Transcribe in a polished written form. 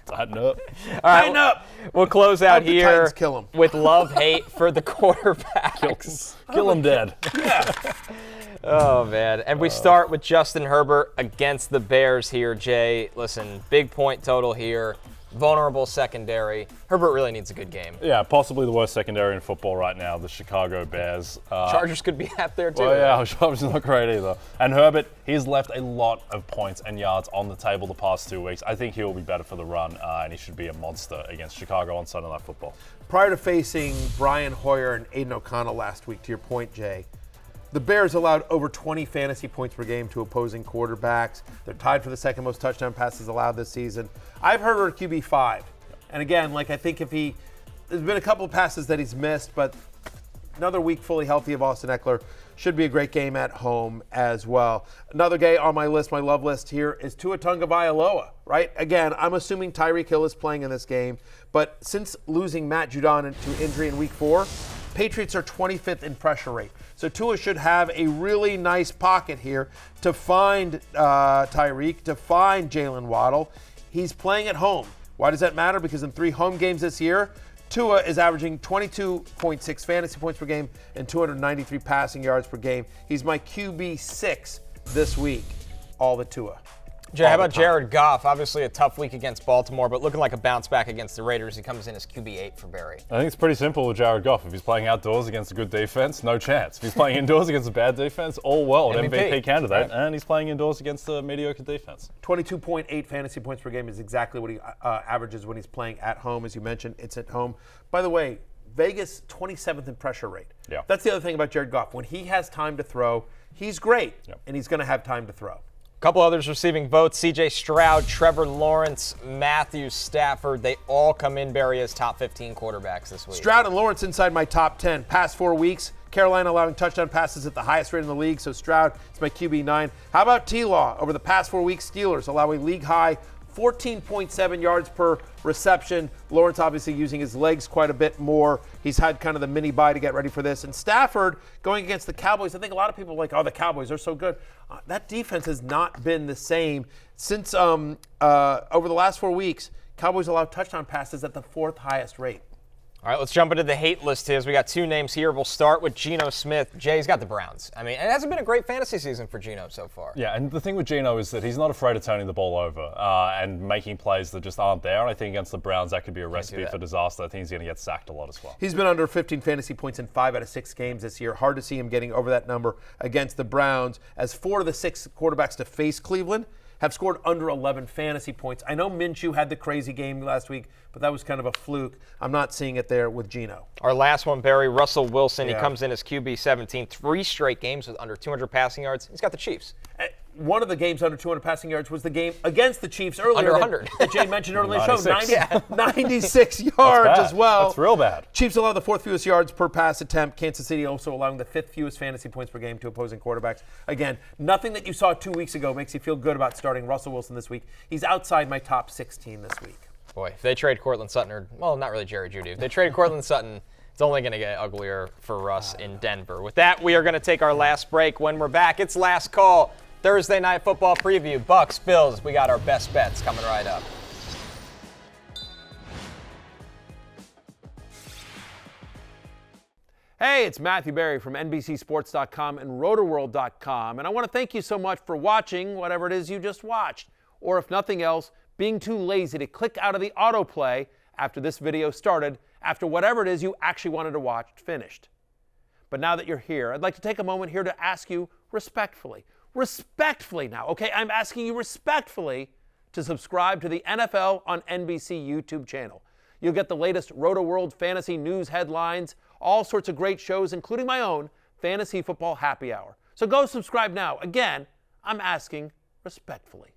Tighten up. All right, Tighten up. We'll close out here with love-hate for the quarterbacks. Kill him dead. Yeah. Oh, man. And we start with Justin Herbert against the Bears here, Jay. Listen, big point total here. Vulnerable secondary. Herbert really needs a good game. Yeah, possibly the worst secondary in football right now, the Chicago Bears. Chargers could be out there too. Well, yeah, Chargers not great either. And Herbert, he's left a lot of points and yards on the table the past 2 weeks. I think he'll be better for the run, and he should be a monster against Chicago on Sunday Night Football. Prior to facing Brian Hoyer and Aiden O'Connell last week, to your point, Jay, the Bears allowed over 20 fantasy points per game to opposing quarterbacks. They're tied for the second most touchdown passes allowed this season. I've heard her QB5. And again, I think there's been a couple of passes that he's missed, but another week fully healthy of Austin Eckler should be a great game at home as well. Another guy on my list, my love list here, is Tua Tagovailoa, right? Again, I'm assuming Tyreek Hill is playing in this game, but since losing Matt Judon to injury in week 4, Patriots are 25th in pressure rate. So Tua should have a really nice pocket here to find Tyreek, to find Jalen Waddle. He's playing at home. Why does that matter? Because in 3 home games this year, Tua is averaging 22.6 fantasy points per game and 293 passing yards per game. He's my QB6 this week. All the Tua. Jay, how about Jared Goff? Obviously a tough week against Baltimore, but looking like a bounce back against the Raiders. He comes in as QB8 for Barry. I think it's pretty simple with Jared Goff. If he's playing outdoors against a good defense, no chance. If he's playing indoors against a bad defense, all well, an MVP candidate. Right. And he's playing indoors against a mediocre defense. 22.8 fantasy points per game is exactly what he averages when he's playing at home. As you mentioned, it's at home. By the way, Vegas, 27th in pressure rate. Yeah. That's the other thing about Jared Goff. When he has time to throw, he's great, and he's going to have time to throw. Couple others receiving votes: C.J. Stroud, Trevor Lawrence, Matthew Stafford. They all come in, Barry, as top 15 quarterbacks this week. Stroud and Lawrence inside my top 10. Past 4 weeks, Carolina allowing touchdown passes at the highest rate in the league, so Stroud is my QB9. How about T-Law? Over the past 4 weeks, Steelers allowing league high 14.7 yards per reception. Lawrence obviously using his legs quite a bit more. He's had kind of the mini bye to get ready for this. And Stafford going against the Cowboys. I think a lot of people are like, oh, the Cowboys are so good. That defense has not been the same since over the last 4 weeks. Cowboys allowed touchdown passes at the 4th highest rate. All right, let's jump into the hate list here. We got 2 names here. We'll start with Geno Smith. Jay's got the Browns. I mean, it hasn't been a great fantasy season for Geno so far. Yeah, and the thing with Geno is that he's not afraid of turning the ball over and making plays that just aren't there. And I think against the Browns, that could be a recipe for disaster. I think he's going to get sacked a lot as well. He's been under 15 fantasy points in 5 out of 6 games this year. Hard to see him getting over that number against the Browns, as 4 of the 6 quarterbacks to face Cleveland have scored under 11 fantasy points. I know Minshew had the crazy game last week, but that was kind of a fluke. I'm not seeing it there with Geno. Our last one, Barry, Russell Wilson. He comes in as QB 17, 3 straight games with under 200 passing yards. He's got the Chiefs. One of the games under 200 passing yards was the game against the Chiefs earlier. Under 100. That Jay mentioned earlier in the show. 96 yards as well. That's real bad. Chiefs allow the 4th fewest yards per pass attempt. Kansas City also allowing the 5th fewest fantasy points per game to opposing quarterbacks. Again, nothing that you saw 2 weeks ago makes you feel good about starting Russell Wilson this week. He's outside my top 16 this week. Boy, if they trade Cortland Sutton, or, well, not really Jerry Jeudy. If they trade Cortland Sutton, it's only going to get uglier for Russ in Denver. With that, we are going to take our last break. When we're back, it's Last Call. Thursday Night Football preview. Bucks, Bills. We got our best bets coming right up. Hey, it's Matthew Berry from NBCSports.com and RotorWorld.com, and I want to thank you so much for watching whatever it is you just watched, or if nothing else, being too lazy to click out of the autoplay after this video started, after whatever it is you actually wanted to watch finished. But now that you're here, I'd like to take a moment here to ask you respectfully now, okay? I'm asking you respectfully to subscribe to the NFL on NBC YouTube channel. You'll get the latest Roto-World fantasy news headlines, all sorts of great shows, including my own Fantasy Football Happy Hour. So go subscribe now. Again, I'm asking respectfully.